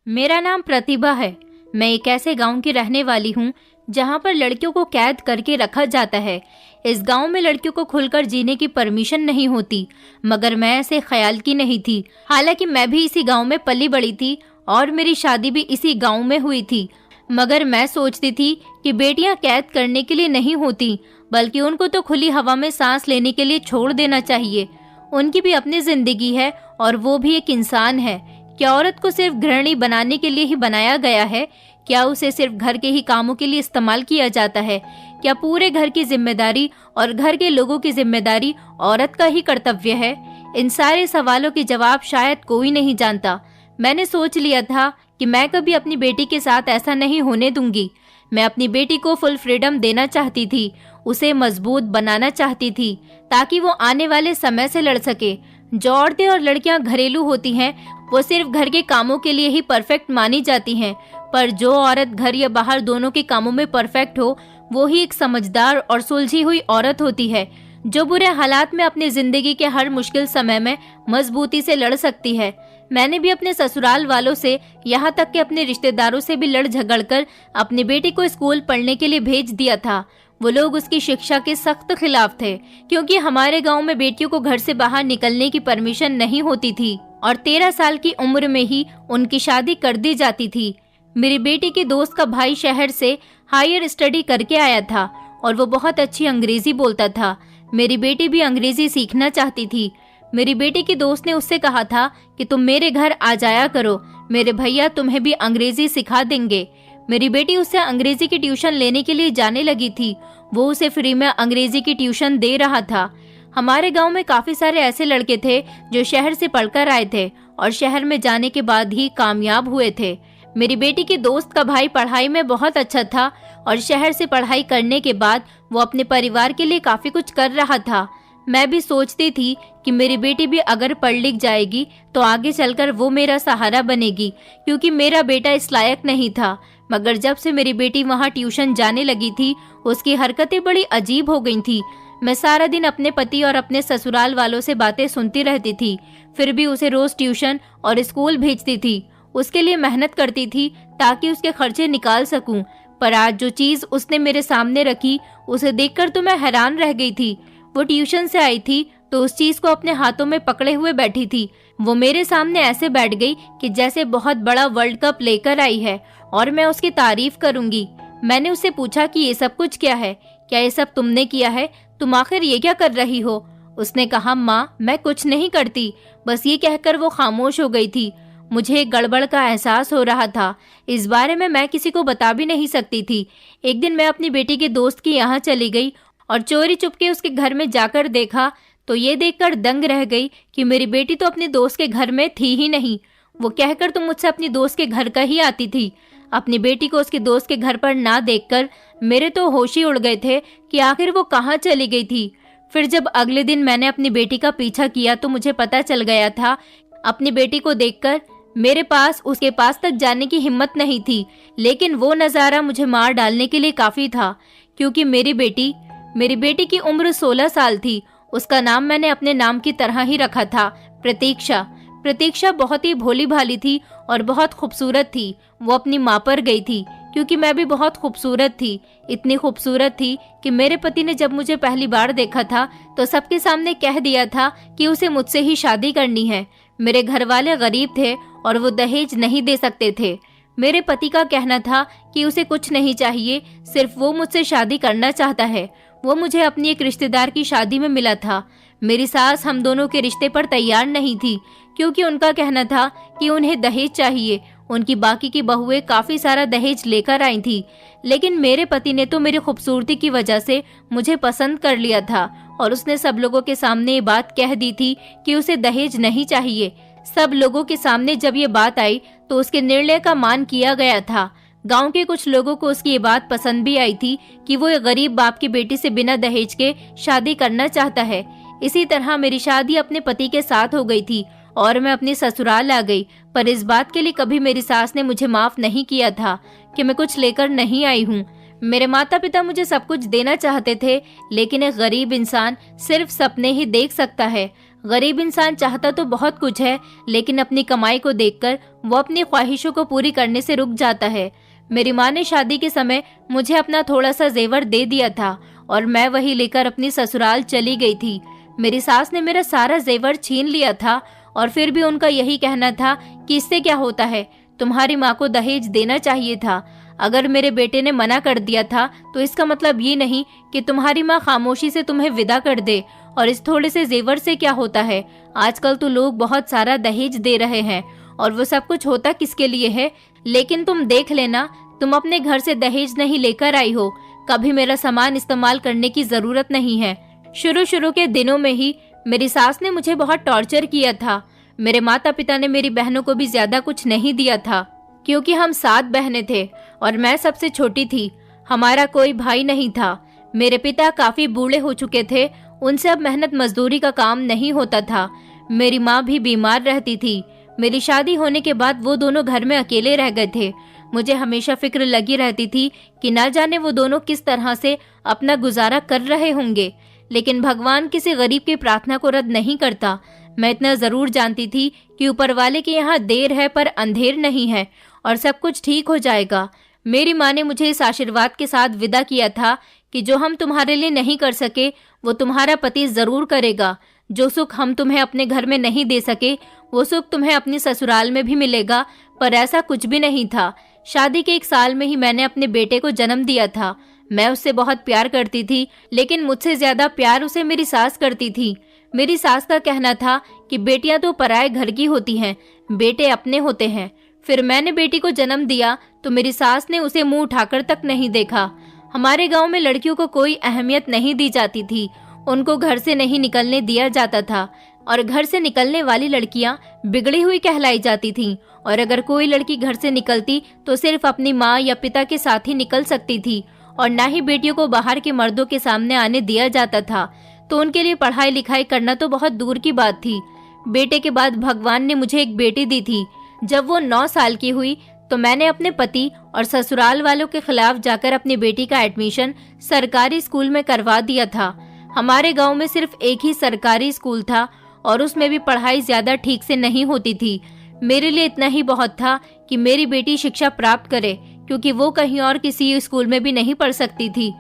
मेरा नाम प्रतिभा है। मैं एक ऐसे गांव की रहने वाली हूँ जहाँ पर लड़कियों को कैद करके रखा जाता है। इस गांव में लड़कियों को खुलकर जीने की परमिशन नहीं होती, मगर मैं ऐसे ख्याल की नहीं थी। हालांकि मैं भी इसी गांव में पली बड़ी थी और मेरी शादी भी इसी गांव में हुई थी, मगर मैं सोचती थी कि बेटियां कैद करने के लिए नहीं होती, बल्कि उनको तो खुली हवा में सांस लेने के लिए छोड़ देना चाहिए। उनकी भी अपनी जिंदगी है और वो भी एक इंसान है। क्या औरत को सिर्फ गृहिणी बनाने के लिए ही बनाया गया है? क्या उसे सिर्फ घर के ही कामों के लिए इस्तेमाल किया जाता है? क्या पूरे घर की जिम्मेदारी और घर के लोगों की जिम्मेदारी औरत का ही कर्तव्य है? इन सारे सवालों के जवाब शायद कोई नहीं जानता। मैंने सोच लिया था कि मैं कभी अपनी बेटी के साथ ऐसा नहीं होने दूंगी। मैं अपनी बेटी को फुल फ्रीडम देना चाहती थी, उसे मजबूत बनाना चाहती थी ताकि वो आने वाले समय से लड़ सके। जो औरतें और लड़कियां घरेलू होती हैं वो सिर्फ घर के कामों के लिए ही परफेक्ट मानी जाती हैं, पर जो औरत घर या बाहर दोनों के कामों में परफेक्ट हो वो ही एक समझदार और सुलझी हुई औरत होती है, जो बुरे हालात में अपनी जिंदगी के हर मुश्किल समय में मजबूती से लड़ सकती है। मैंने भी अपने ससुराल वालों से, यहाँ तक कि अपने रिश्तेदारों से भी लड़ झगड़ कर अपनी बेटी को स्कूल पढ़ने के लिए भेज दिया था। वो लोग उसकी शिक्षा के सख्त खिलाफ थे, क्योंकि हमारे गांव में बेटियों को घर से बाहर निकलने की परमिशन नहीं होती थी और 13 साल की उम्र में ही उनकी शादी कर दी जाती थी। मेरी बेटी के दोस्त का भाई शहर से हायर स्टडी करके आया था और वो बहुत अच्छी अंग्रेजी बोलता था। मेरी बेटी भी अंग्रेजी सीखना चाहती थी। मेरी बेटी की दोस्त ने उससे कहा था कि तुम मेरे घर आ जाया करो, मेरे भैया तुम्हें भी अंग्रेजी सिखा देंगे। मेरी बेटी उससे अंग्रेजी की ट्यूशन लेने के लिए जाने लगी थी। वो उसे फ्री में अंग्रेजी की ट्यूशन दे रहा था। हमारे गांव में काफी सारे ऐसे लड़के थे जो शहर से पढ़कर आए थे और शहर में जाने के बाद ही कामयाब हुए थे। मेरी बेटी की दोस्त का भाई पढ़ाई में बहुत अच्छा था और शहर से पढ़ाई करने के बाद वो अपने परिवार के लिए काफी कुछ कर रहा था। मैं भी सोचती थी कि मेरी बेटी भी अगर पढ़ लिख जाएगी तो आगे चलकर वो मेरा सहारा बनेगी, क्योंकि मेरा बेटा इस लायक नहीं था। मगर जब से मेरी बेटी वहाँ ट्यूशन जाने लगी थी, उसकी हरकतें बड़ी अजीब हो गई थी। मैं सारा दिन अपने पति और अपने ससुराल वालों से बातें सुनती रहती थी, फिर भी उसे रोज ट्यूशन और स्कूल भेजती थी। उसके लिए मेहनत करती थी ताकि उसके खर्चे निकाल सकूं। पर आज जो चीज उसने मेरे सामने रखी, उसे देखकर तो मैं हैरान रह गई थी। वो ट्यूशन से आई थी तो उस चीज को अपने हाथों में पकड़े हुए बैठी थी। वो मेरे सामने ऐसे बैठ गई कि जैसे बहुत बड़ा वर्ल्ड कप लेकर आई है और मैं उसकी तारीफ करूंगी। मैंने उससे पूछा कि ये सब कुछ क्या है? क्या ये सब तुमने किया है? तुम आखिर ये क्या कर रही हो? उसने कहा, माँ मैं कुछ नहीं करती। बस ये कहकर वो खामोश हो गई थी। मुझे गड़बड़ का एहसास हो रहा था। इस बारे में मैं किसी को बता भी नहीं सकती थी। एक दिन मैं अपनी बेटी के दोस्त के यहाँ चली गई और चोरी चुपके उसके घर में जाकर देखा तो ये देखकर दंग रह गई कि मेरी बेटी तो अपने दोस्त के घर में थी ही नहीं। वो कहकर तो मुझसे अपनी दोस्त के घर का ही आती थी। अपनी बेटी को उसके दोस्त के घर पर ना देखकर मेरे तो होश ही उड़ गए थे कि आखिर वो कहाँ चली गई थी। फिर जब अगले दिन मैंने अपनी बेटी का पीछा किया तो मुझे पता चल गया था। अपनी बेटी को देखकर मेरे पास उसके पास तक जाने की हिम्मत नहीं थी, लेकिन वो नज़ारा मुझे मार डालने के लिए काफ़ी था, क्योंकि मेरी बेटी की उम्र 16 साल थी। उसका नाम मैंने अपने नाम की तरह ही रखा था, प्रतीक्षा। प्रतीक्षा बहुत ही भोली भाली थी और बहुत खूबसूरत थी। वो अपनी माँ पर गई थी क्योंकि मैं भी बहुत खूबसूरत थी। इतनी खूबसूरत थी कि मेरे पति ने जब मुझे पहली बार देखा था तो सबके सामने कह दिया था कि उसे मुझसे ही शादी करनी है। मेरे घर वाले गरीब थे और वो दहेज नहीं दे सकते थे। मेरे पति का कहना था कि उसे कुछ नहीं चाहिए, सिर्फ वो मुझसे शादी करना चाहता है। वो मुझे अपनी एक रिश्तेदार की शादी में मिला था। मेरी सास हम दोनों के रिश्ते पर तैयार नहीं थी, क्योंकि उनका कहना था कि उन्हें दहेज चाहिए। उनकी बाकी की बहुएं काफी सारा दहेज लेकर आई थी, लेकिन मेरे पति ने तो मेरी खूबसूरती की वजह से मुझे पसंद कर लिया था और उसने सब लोगों के सामने ये बात कह दी थी कि उसे दहेज नहीं चाहिए। सब लोगों के सामने जब ये बात आई तो उसके निर्णय का मान किया गया था। गांव के कुछ लोगों को उसकी ये बात पसंद भी आई थी कि वो एक गरीब बाप की बेटी से बिना दहेज के शादी करना चाहता है। इसी तरह मेरी शादी अपने पति के साथ हो गई थी और मैं अपनी ससुराल आ गई। पर इस बात के लिए कभी मेरी सास ने मुझे माफ नहीं किया था कि मैं कुछ लेकर नहीं आई हूँ। मेरे माता पिता मुझे सब कुछ देना चाहते थे, लेकिन एक गरीब इंसान सिर्फ सपने ही देख सकता है। गरीब इंसान चाहता तो बहुत कुछ है, लेकिन अपनी कमाई को देखकर वो अपनी ख्वाहिशों को पूरी करने से रुक जाता है। मेरी माँ ने शादी के समय मुझे अपना थोड़ा सा जेवर दे दिया था और मैं वही लेकर अपनी ससुराल चली गई थी। मेरी सास ने मेरा सारा जेवर छीन लिया था और फिर भी उनका यही कहना था कि इससे क्या होता है, तुम्हारी माँ को दहेज देना चाहिए था। अगर मेरे बेटे ने मना कर दिया था तो इसका मतलब ये नहीं कि तुम्हारी माँ खामोशी से तुम्हें विदा कर दे। और इस थोड़े से जेवर से क्या होता है, आजकल तो लोग बहुत सारा दहेज दे रहे हैं और वो सब कुछ होता किसके लिए है। लेकिन तुम देख लेना, तुम अपने घर से दहेज नहीं लेकर आई हो, कभी मेरा सामान इस्तेमाल करने की जरूरत नहीं है। शुरू के दिनों में ही मेरी सास ने मुझे बहुत टॉर्चर किया था। मेरे माता पिता ने मेरी बहनों को भी ज्यादा कुछ नहीं दिया था, क्योंकि हम 7 बहनें थे और मैं सबसे छोटी थी। हमारा कोई भाई नहीं था। मेरे पिता काफी बूढ़े हो चुके थे, उनसे अब मेहनत मजदूरी का काम नहीं होता था। मेरी माँ भी बीमार रहती थी। मेरी शादी होने के बाद वो दोनों घर में अकेले रह गए थे। मुझे हमेशा फिक्र लगी रहती थी कि ना जाने वो दोनों किस तरह से अपना गुजारा कर रहे होंगे। लेकिन भगवान किसी गरीब की प्रार्थना को रद्द नहीं करता। मैं इतना जरूर जानती थी कि ऊपर वाले के यहाँ देर है पर अंधेर नहीं है और सब कुछ ठीक हो जाएगा। मेरी माँ ने मुझे इस आशीर्वाद के साथ विदा किया था कि जो हम तुम्हारे लिए नहीं कर सके वो तुम्हारा पति जरूर करेगा। जो सुख हम तुम्हें अपने घर में नहीं दे सके वो सुख तुम्हें अपनी ससुराल में भी मिलेगा। पर ऐसा कुछ भी नहीं था। शादी के 1 साल में ही मैंने अपने बेटे को जन्म दिया था। मैं उससे बहुत प्यार करती थी, लेकिन मुझसे ज्यादा प्यार उसे मेरी सास करती थी। मेरी सास का कहना था कि बेटियां तो पराए घर की होती हैं, बेटे अपने होते हैं। फिर मैंने बेटी को जन्म दिया तो मेरी सास ने उसे मुंह उठाकर तक नहीं देखा। हमारे गांव में लड़कियों को कोई अहमियत नहीं दी जाती थी। उनको घर से नहीं निकलने दिया जाता था और घर से निकलने वाली लड़कियां बिगड़ी हुई कहलाई जाती थीं। और अगर कोई लड़की घर से निकलती तो सिर्फ अपनी माँ या पिता के साथ ही निकल सकती थी और ना ही बेटियों को बाहर के मर्दों के सामने आने दिया जाता था। तो उनके लिए पढ़ाई लिखाई करना तो बहुत दूर की बात थी। बेटे के बाद भगवान ने मुझे एक बेटी दी थी। जब वो 9 साल की हुई तो मैंने अपने पति और ससुराल वालों के खिलाफ जाकर अपनी बेटी का एडमिशन सरकारी स्कूल में करवा दिया था। हमारे गांव में सिर्फ एक ही सरकारी स्कूल था और उसमें भी पढ़ाई ज्यादा ठीक से नहीं होती थी। मेरे लिए इतना ही बहुत था कि मेरी बेटी शिक्षा प्राप्त करे, क्योंकि वो कहीं और किसी स्कूल में भी नहीं पढ़ सकती थी।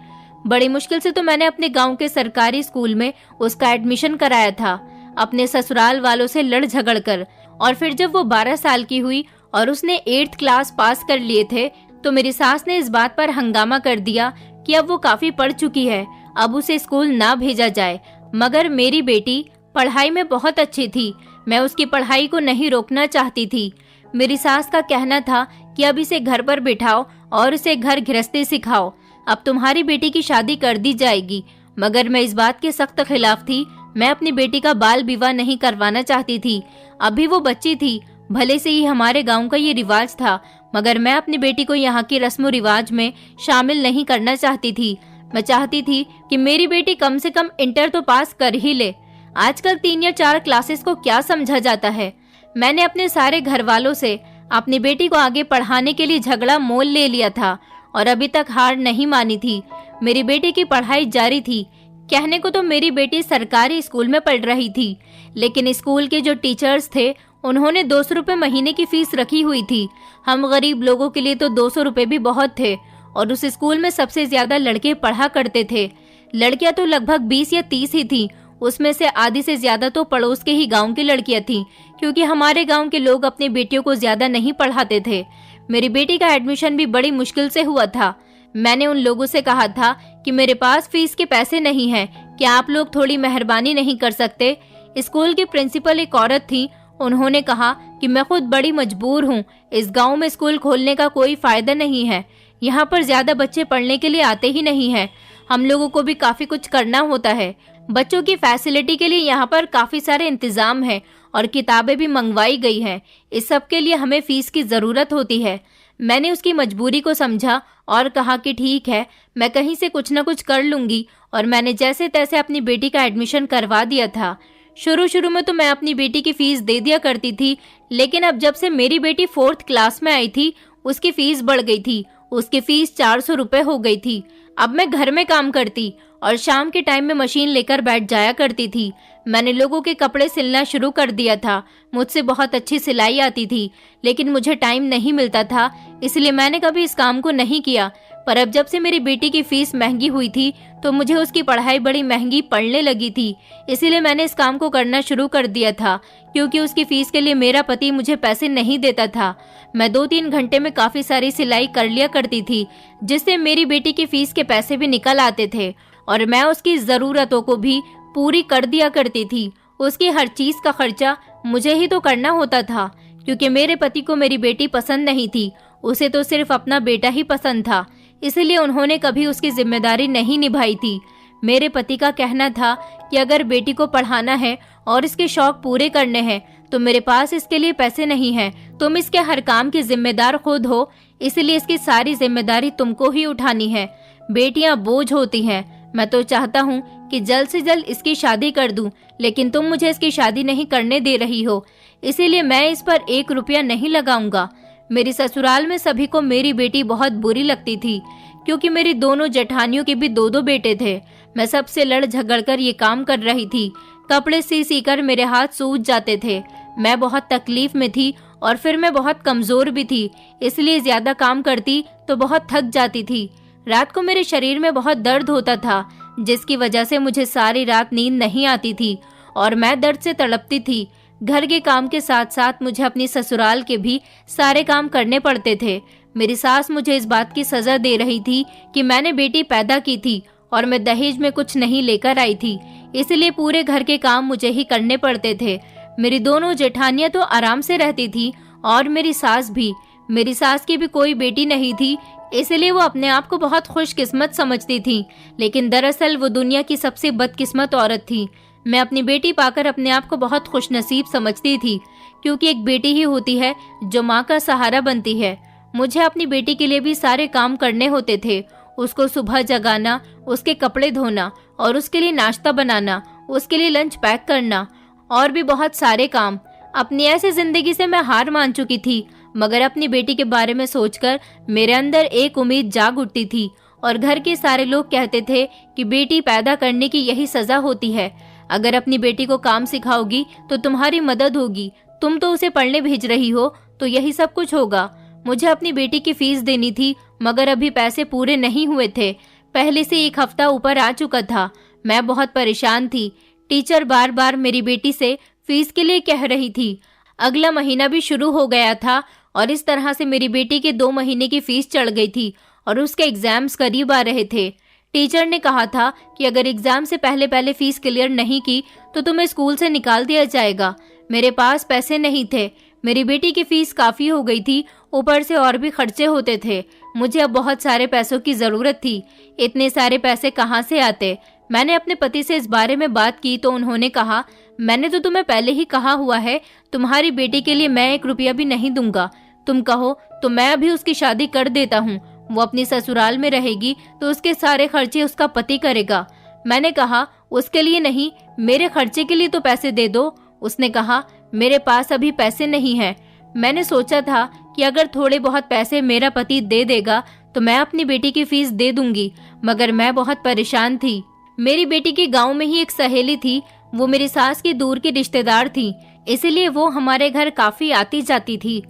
बड़ी मुश्किल से तो मैंने अपने गांव के सरकारी स्कूल में उसका एडमिशन कराया था, अपने ससुराल वालों से लड़ झगड़ कर। और फिर जब वो 12 साल की हुई और उसने 8th क्लास पास कर लिए थे तो मेरी सास ने इस बात पर हंगामा कर दिया कि अब वो काफी पढ़ चुकी है, अब उसे स्कूल ना भेजा जाए। मगर मेरी बेटी पढ़ाई में बहुत अच्छी थी। मैं उसकी पढ़ाई को नहीं रोकना चाहती थी। मेरी सास का कहना था कि अब इसे घर पर बिठाओ और इसे घर गृहस्थी सिखाओ, अब तुम्हारी बेटी की शादी कर दी जाएगी। मगर मैं इस बात के सख्त खिलाफ थी। मैं अपनी बेटी का बाल विवाह नहीं करवाना चाहती थी। अभी वो बच्ची थी, भले से ही हमारे गांव का ये रिवाज था, मगर मैं अपनी बेटी को यहाँ की रस्म रिवाज में शामिल नहीं करना चाहती थी। मैं चाहती थी कि मेरी बेटी कम से कम इंटर तो पास कर ही ले। आजकल 3 या 4 क्लासेस को क्या समझा जाता है। मैंने अपने सारे घर वालों से अपनी बेटी को आगे पढ़ाने के लिए झगड़ा मोल ले लिया था और अभी तक हार नहीं मानी थी। मेरी बेटी की पढ़ाई जारी थी। कहने को तो मेरी बेटी सरकारी स्कूल में पढ़ रही थी, लेकिन स्कूल के जो टीचर्स थे उन्होंने 200 रुपए महीने की फीस रखी हुई थी। हम गरीब लोगों के लिए तो 200 रुपए भी बहुत थे और उस स्कूल में सबसे ज्यादा लड़के पढ़ा करते थे। लड़कियां तो लगभग 20 या 30 ही थी। उसमें से आधी से ज्यादा तो पड़ोस के ही गांव की लड़कियां थीं, क्योंकि हमारे गांव के लोग अपनी बेटियों को ज्यादा नहीं पढ़ाते थे। मेरी बेटी का एडमिशन भी बड़ी मुश्किल से हुआ था। मैंने उन लोगों से कहा था कि मेरे पास फीस के पैसे नहीं हैं, क्या आप लोग थोड़ी मेहरबानी नहीं कर सकते। स्कूल की प्रिंसिपल एक औरत थी। उन्होंने कहा कि मैं खुद बड़ी मजबूर हूँ, इस गांव में स्कूल खोलने का कोई फायदा नहीं है, यहाँ पर ज्यादा बच्चे पढ़ने के लिए आते ही नहीं हैं। हम लोगों को भी काफी कुछ करना होता है। बच्चों की फैसिलिटी के लिए यहाँ पर काफी सारे इंतजाम हैं और किताबें भी मंगवाई गई हैं। इस सब के लिए हमें फीस की जरूरत होती है। मैंने उसकी मजबूरी को समझा और कहा कि ठीक है, मैं कहीं से कुछ न कुछ कर लूंगी, और मैंने जैसे तैसे अपनी बेटी का एडमिशन करवा दिया था। शुरू में तो मैं अपनी बेटी की फीस दे दिया करती थी, लेकिन अब जब से मेरी बेटी 4th क्लास में आई थी उसकी फीस बढ़ गई थी। उसकी फीस 400 रुपए हो गई थी। अब मैं घर में काम करती और शाम के टाइम में मशीन लेकर बैठ जाया करती थी। मैंने लोगों के कपड़े सिलना शुरू कर दिया था। मुझसे बहुत अच्छी सिलाई आती थी, लेकिन मुझे टाइम नहीं मिलता था, इसलिए मैंने कभी इस काम को नहीं किया। पर अब जब से मेरी बेटी की फीस महंगी हुई थी तो मुझे उसकी पढ़ाई बड़ी महंगी पड़ने लगी थी, इसीलिए मैंने इस काम को करना शुरू कर दिया था, क्योंकि उसकी फीस के लिए मेरा पति मुझे पैसे नहीं देता था। मैं 2-3 घंटे में काफ़ी सारी सिलाई कर लिया करती थी, जिससे मेरी बेटी की फीस के पैसे भी निकल आते थे और मैं उसकी ज़रूरतों को भी पूरी कर दिया करती थी। उसकी हर चीज़ का खर्चा मुझे ही तो करना होता था, क्योंकि मेरे पति को मेरी बेटी पसंद नहीं थी, उसे तो सिर्फ अपना बेटा ही पसंद था, इसलिए उन्होंने कभी उसकी जिम्मेदारी नहीं निभाई थी। मेरे पति का कहना था कि अगर बेटी को पढ़ाना है और इसके शौक पूरे करने हैं तो मेरे पास इसके लिए पैसे नहीं हैं, तुम इसके हर काम की जिम्मेदार खुद हो, इसलिए इसकी सारी जिम्मेदारी तुमको ही उठानी है। बेटियां बोझ होती हैं। मैं तो चाहता हूँ कि जल्द से जल्द इसकी शादी कर दूं, लेकिन तुम मुझे इसकी शादी नहीं करने दे रही हो, इसीलिए मैं इस पर 1 रुपया नहीं लगाऊंगा। मेरी ससुराल में सभी को मेरी बेटी बहुत बुरी लगती थी, क्योंकि मेरी दोनों जेठानियों के भी 2-2 बेटे थे। मैं सबसे लड़ झगड़ कर ये काम कर रही थी। कपड़े सी कर मेरे हाथ सूज जाते थे। मैं बहुत तकलीफ में थी और फिर मैं बहुत कमजोर भी थी, इसलिए ज्यादा काम करती तो बहुत थक जाती थी। रात को मेरे शरीर में बहुत दर्द होता था, जिसकी वजह से मुझे सारी रात नींद नहीं आती थी और मैं दर्द से तड़पती थी। घर के काम के साथ साथ मुझे अपनी ससुराल के भी सारे काम करने पड़ते थे। मेरी सास मुझे इस बात की सजा दे रही थी कि मैंने बेटी पैदा की थी और मैं दहेज में कुछ नहीं लेकर आई थी, इसलिए पूरे घर के काम मुझे ही करने पड़ते थे। मेरी दोनों जेठानियां तो आराम से रहती थी और मेरी सास भी। मेरी सास की भी कोई बेटी नहीं थी, इसलिए वो अपने आप को बहुत खुशकिस्मत समझती थी, लेकिन दरअसल वो दुनिया की सबसे बदकिस्मत औरत थी। मैं अपनी बेटी पाकर अपने आप को बहुत खुशनसीब समझती थी, क्योंकि एक बेटी ही होती है जो माँ का सहारा बनती है। मुझे अपनी बेटी के लिए भी सारे काम करने होते थे। उसको सुबह जगाना, उसके कपड़े धोना और उसके लिए नाश्ता बनाना, उसके लिए लंच पैक करना और भी बहुत सारे काम। अपनी ऐसी जिंदगी से मैं हार मान चुकी थी, मगर अपनी बेटी के बारे में सोचकर मेरे अंदर एक उम्मीद जाग उठती थी और घर के सारे लोग कहते थे कि बेटी पैदा करने की यही सजा होती है। अगर अपनी बेटी को काम सिखाओगी तो तुम्हारी मदद होगी, तुम तो उसे पढ़ने भेज रही हो तो यही सब कुछ होगा। मुझे अपनी बेटी की फीस देनी थी, मगर अभी पैसे पूरे नहीं हुए थे। पहले से 1 हफ्ता ऊपर आ चुका था। मैं बहुत परेशान थी। टीचर बार बार मेरी बेटी से फीस के लिए कह रही थी। अगला महीना भी शुरू हो गया था और इस तरह से मेरी बेटी के 2 महीने की फीस चढ़ गई थी और उसके एग्जाम्स करीब आ रहे थे। टीचर ने कहा था कि अगर एग्जाम से पहले फीस क्लियर नहीं की तो तुम्हें स्कूल से निकाल दिया जाएगा। मेरे पास पैसे नहीं थे। मेरी बेटी की फीस काफ़ी हो गई थी, ऊपर से और भी खर्चे होते थे। मुझे अब बहुत सारे पैसों की ज़रूरत थी। इतने सारे पैसे कहाँ से आते? मैंने अपने पति से इस बारे में बात की तो उन्होंने कहा, मैंने तो तुम्हें पहले ही कहा हुआ है, तुम्हारी बेटी के लिए मैं 1 रुपया भी नहीं दूंगा। तुम कहो तो मैं अभी उसकी शादी कर देता हूँ। वो अपनी ससुराल में रहेगी तो उसके सारे खर्चे उसका पति करेगा। मैंने कहा, उसके लिए नहीं, मेरे खर्चे के लिए तो पैसे दे दो। उसने कहा, मेरे पास अभी पैसे नहीं हैं। मैंने सोचा था कि अगर थोड़े बहुत पैसे मेरा पति दे देगा तो मैं अपनी बेटी की फीस दे दूंगी, मगर मैं बहुत परेशान थी। मेरी बेटी के गांव में ही एक सहेली थी, वो मेरी सास की दूर की रिश्तेदार थी, इसीलिए वो हमारे घर काफी आती जाती थी।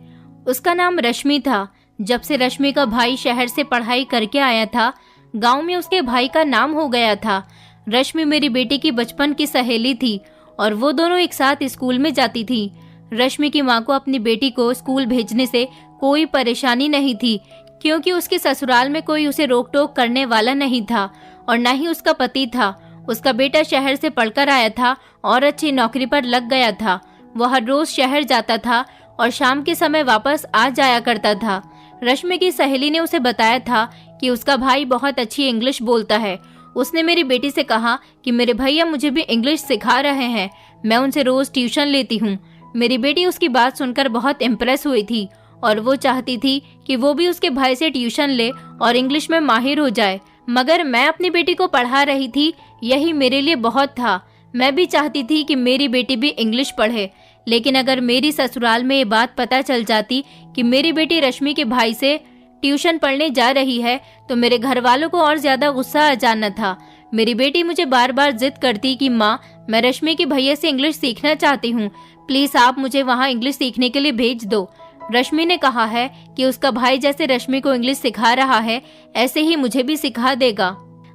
उसका नाम रश्मि था। जब से रश्मि का भाई शहर से पढ़ाई करके आया था, गांव में उसके भाई का नाम हो गया था। रश्मि मेरी बेटी की बचपन की सहेली थी और वो दोनों एक साथ स्कूल में जाती थी। रश्मि की माँ को अपनी बेटी को स्कूल भेजने से कोई परेशानी नहीं थी, क्योंकि उसके ससुराल में कोई उसे रोक टोक करने वाला नहीं था और न ही उसका पति था। उसका बेटा शहर से पढ़कर आया था और अच्छी नौकरी पर लग गया था। वह हर रोज शहर जाता था और शाम के समय वापस आ जाया करता था। रश्मि की सहेली ने उसे बताया था कि उसका भाई बहुत अच्छी इंग्लिश बोलता है। उसने मेरी बेटी से कहा कि मेरे भैया मुझे भी इंग्लिश सिखा रहे हैं, मैं उनसे रोज ट्यूशन लेती हूँ। मेरी बेटी उसकी बात सुनकर बहुत इम्प्रेस हुई थी और वो चाहती थी कि वो भी उसके भाई से ट्यूशन ले और इंग्लिश में माहिर हो जाए, मगर मैं अपनी बेटी को पढ़ा रही थी, यही मेरे लिए बहुत था। मैं भी चाहती थी कि मेरी बेटी भी इंग्लिश पढ़े, लेकिन अगर मेरी ससुराल में ये बात पता चल जाती कि मेरी बेटी रश्मि के भाई से ट्यूशन पढ़ने जा रही है तो मेरे घर वालों को और ज्यादा गुस्सा आ जाना था। मेरी बेटी मुझे बार बार जिद करती कि माँ, मैं रश्मि के भैया से इंग्लिश सीखना चाहती हूँ, प्लीज आप मुझे वहाँ इंग्लिश सीखने के लिए भेज दो। रश्मि ने कहा है कि उसका भाई जैसे रश्मि को इंग्लिश सिखा रहा है, ऐसे ही मुझे भी सिखा देगा।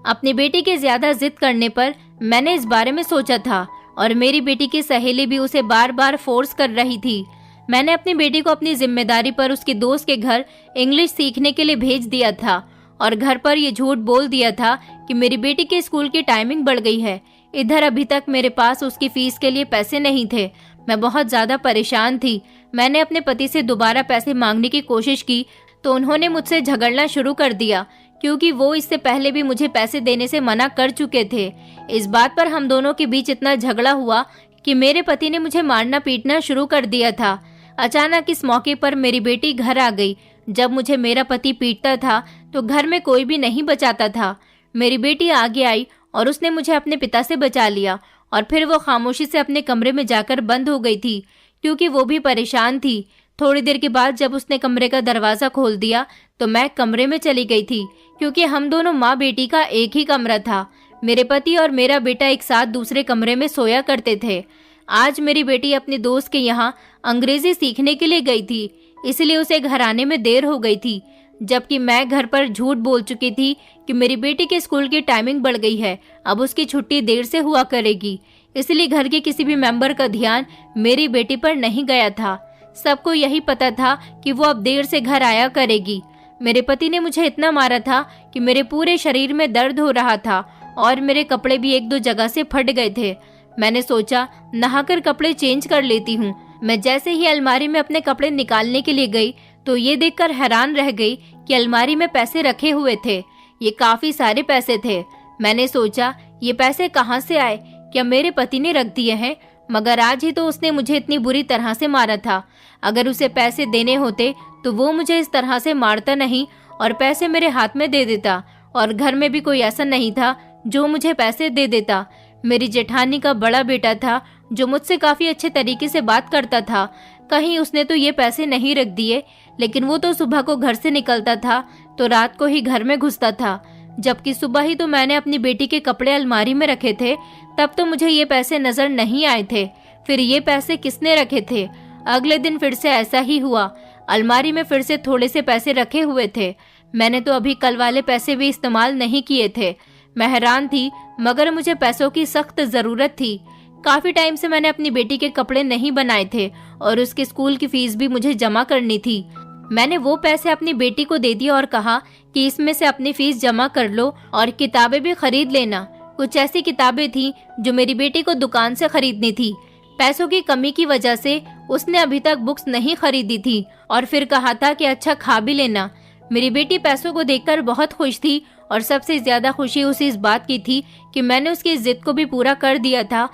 अपनी बेटी के ज्यादा जिद करने पर मैंने इस बारे में सोचा था और मेरी बेटी की सहेली भी उसे बार बार फोर्स कर रही थी। मैंने अपनी बेटी को अपनी जिम्मेदारी पर उसके दोस्त के घर इंग्लिश सीखने के लिए भेज दिया था और घर पर ये झूठ बोल दिया था कि मेरी बेटी के स्कूल की टाइमिंग बढ़ गई है। इधर अभी तक मेरे पास उसकी फीस के लिए पैसे नहीं थे। मैं बहुत ज्यादा परेशान थी। मैंने अपने पति से दोबारा पैसे मांगने की कोशिश की तो उन्होंने मुझसे झगड़ना शुरू कर दिया, क्योंकि वो इससे पहले भी मुझे पैसे देने से मना कर चुके थे। इस बात पर हम दोनों के बीच इतना झगड़ा हुआ कि मेरे पति ने मुझे मारना पीटना शुरू कर दिया था। अचानक इस मौके पर मेरी बेटी घर आ गई। जब मुझे मेरा पति पीटता था तो घर में कोई भी नहीं बचाता था। मेरी बेटी आगे आई और उसने मुझे अपने पिता से बचा लिया और फिर वो खामोशी से अपने कमरे में जाकर बंद हो गई थी, क्योंकि वो भी परेशान थी। थोड़ी देर के बाद जब उसने कमरे का दरवाजा खोल दिया तो मैं कमरे में चली गई थी, क्योंकि हम दोनों माँ बेटी का एक ही कमरा था। मेरे पति और मेरा बेटा एक साथ दूसरे कमरे में सोया करते थे। आज मेरी बेटी अपने दोस्त के यहाँ अंग्रेजी सीखने के लिए गई थी, इसलिए उसे घर आने में देर हो गई थी, जबकि मैं घर पर झूठ बोल चुकी थी कि मेरी बेटी के स्कूल की टाइमिंग बढ़ गई है, अब उसकी छुट्टी देर से हुआ करेगी। इसलिए घर के किसी भी मेंबर का ध्यान मेरी बेटी पर नहीं गया था। सबको यही पता था कि वो अब देर से घर आया करेगी। मेरे पति ने मुझे इतना मारा था कि मेरे पूरे शरीर में दर्द हो रहा था और मेरे कपड़े भी एक दो जगह से फट गए थे। मैंने सोचा नहाकर कपड़े चेंज कर लेती हूँ। मैं जैसे ही अलमारी में अपने कपड़े निकालने के लिए गई तो ये देखकर हैरान रह गई कि अलमारी में पैसे रखे हुए थे। ये काफी सारे पैसे थे। मैंने सोचा ये पैसे कहाँ से आए, क्या मेरे पति ने रख दिए हैं? मगर आज ही तो उसने मुझे इतनी बुरी तरह से मारा था। अगर उसे पैसे देने होते तो वो मुझे इस तरह से मारता नहीं और पैसे मेरे हाथ में दे देता, और घर में भी कोई ऐसा नहीं था जो मुझे पैसे दे देता। मेरी जेठानी का बड़ा बेटा था जो मुझसे काफी अच्छे तरीके से बात करता था। कहीं उसने तो ये पैसे नहीं रख दिए, लेकिन वो तो सुबह को घर से निकलता था तो रात को ही घर में घुसता था, जबकि सुबह ही तो मैंने अपनी बेटी के कपड़े अलमारी में रखे थे, तब तो मुझे ये पैसे नजर नहीं आए थे। फिर ये पैसे किसने रखे थे? अगले दिन फिर से ऐसा ही हुआ। अलमारी में फिर से थोड़े से पैसे रखे हुए थे। मैंने तो अभी कल वाले पैसे भी इस्तेमाल नहीं किए थे। मैं हैरान थी, मगर मुझे पैसों की सख्त जरूरत थी। काफी टाइम से मैंने अपनी बेटी के कपड़े नहीं बनाए थे और उसके स्कूल की फीस भी मुझे जमा करनी थी। मैंने वो पैसे अपनी बेटी को दे दिए और कहा कि इसमें से अपनी फीस जमा कर लो और किताबें भी खरीद लेना। कुछ ऐसी किताबें थी जो मेरी बेटी को दुकान से खरीदनी थी। पैसों की कमी की वजह से उसने अभी तक बुक्स नहीं खरीदी थी और फिर कहा था कि अच्छा खा भी लेना। मेरी बेटी पैसों को देखकर बहुत खुश थी और सबसे ज्यादा खुशी उसे इस बात की थी कि मैंने उसकी जिद को भी पूरा कर दिया था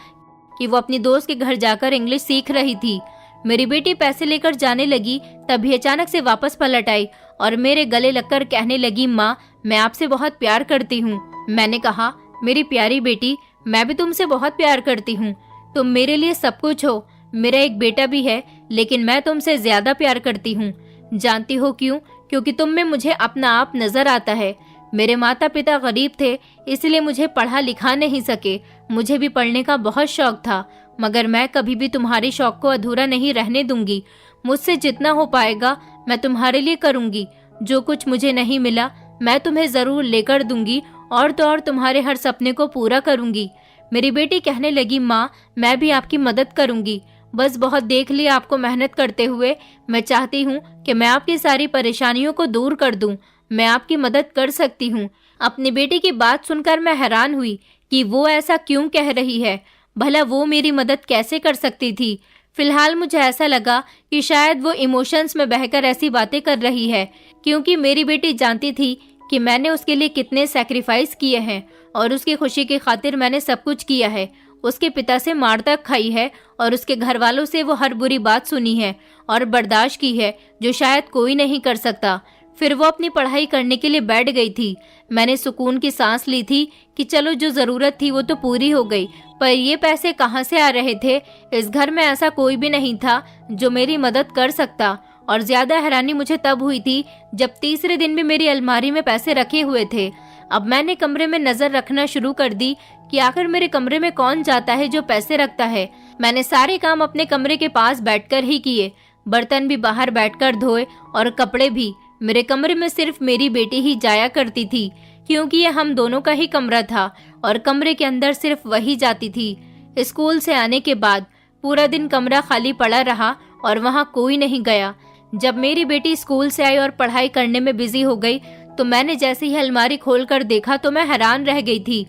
कि वो अपनी दोस्त के घर जाकर इंग्लिश सीख रही थी। मेरी बेटी पैसे लेकर जाने लगी, तभी अचानक से वापस पलट आई और मेरे गले लगकर कहने लगी, माँ मैं आपसे बहुत प्यार करती हूँ। मैंने कहा, मेरी प्यारी बेटी, मैं भी तुमसे बहुत प्यार करती हूँ। तुम मेरे लिए सब कुछ हो। मेरा एक बेटा भी है, लेकिन मैं तुमसे ज्यादा प्यार करती हूँ। जानती हो क्यों? क्योंकि तुम में मुझे अपना आप नजर आता है। मेरे माता पिता गरीब थे, इसलिए मुझे पढ़ा लिखा नहीं सके। मुझे भी पढ़ने का बहुत शौक था, मगर मैं कभी भी तुम्हारे शौक को अधूरा नहीं रहने दूंगी। मुझसे जितना हो पाएगा मैं तुम्हारे लिए करूंगी। जो कुछ मुझे नहीं मिला मैं तुम्हें जरूर लेकर दूंगी और तो और तुम्हारे हर सपने को पूरा करूंगी। मेरी बेटी कहने लगी, माँ मैं भी आपकी मदद करूंगी। बस बहुत देख लिया आपको मेहनत करते हुए। मैं चाहती हूँ कि मैं आपकी सारी परेशानियों को दूर कर दूं। मैं आपकी मदद कर सकती हूँ। अपनी बेटी की बात सुनकर मैं हैरान हुई कि वो ऐसा क्यों कह रही है। भला वो मेरी मदद कैसे कर सकती थी? फिलहाल मुझे ऐसा लगा कि शायद वो इमोशंस में बहकर ऐसी बातें कर रही है, क्योंकि मेरी बेटी जानती थी कि मैंने उसके लिए कितने सैक्रिफाइस किए हैं और उसकी खुशी की खातिर मैंने सब कुछ किया है। उसके पिता से मार तक खाई है और उसके घर वालों से वो हर बुरी बात सुनी है और बर्दाश्त की है, जो शायद कोई नहीं कर सकता। फिर वो अपनी पढ़ाई करने के लिए बैठ गई थी। मैंने सुकून की सांस ली थी कि चलो जो जरूरत थी वो तो पूरी हो गई, पर ये पैसे कहाँ से आ रहे थे? इस घर में ऐसा कोई भी नहीं था जो मेरी मदद कर सकता। और ज्यादा हैरानी मुझे तब हुई थी जब तीसरे दिन भी मेरी अलमारी में पैसे रखे हुए थे। अब मैंने कमरे में नजर रखना शुरू कर दी कि आखिर मेरे कमरे में कौन जाता है जो पैसे रखता है। मैंने सारे काम अपने कमरे के पास बैठकर ही किए, बर्तन भी बाहर बैठकर धोए और कपड़े भी। मेरे कमरे में सिर्फ मेरी बेटी ही जाया करती थी, क्योंकि ये हम दोनों का ही कमरा था और कमरे के अंदर सिर्फ वही जाती थी। स्कूल से आने के बाद पूरा दिन कमरा खाली पड़ा रहा और वहाँ कोई नहीं गया। जब मेरी बेटी स्कूल से आई और पढ़ाई करने में बिजी हो गई तो मैंने जैसे ही अलमारी खोलकर देखा तो मैं हैरान रह गई थी।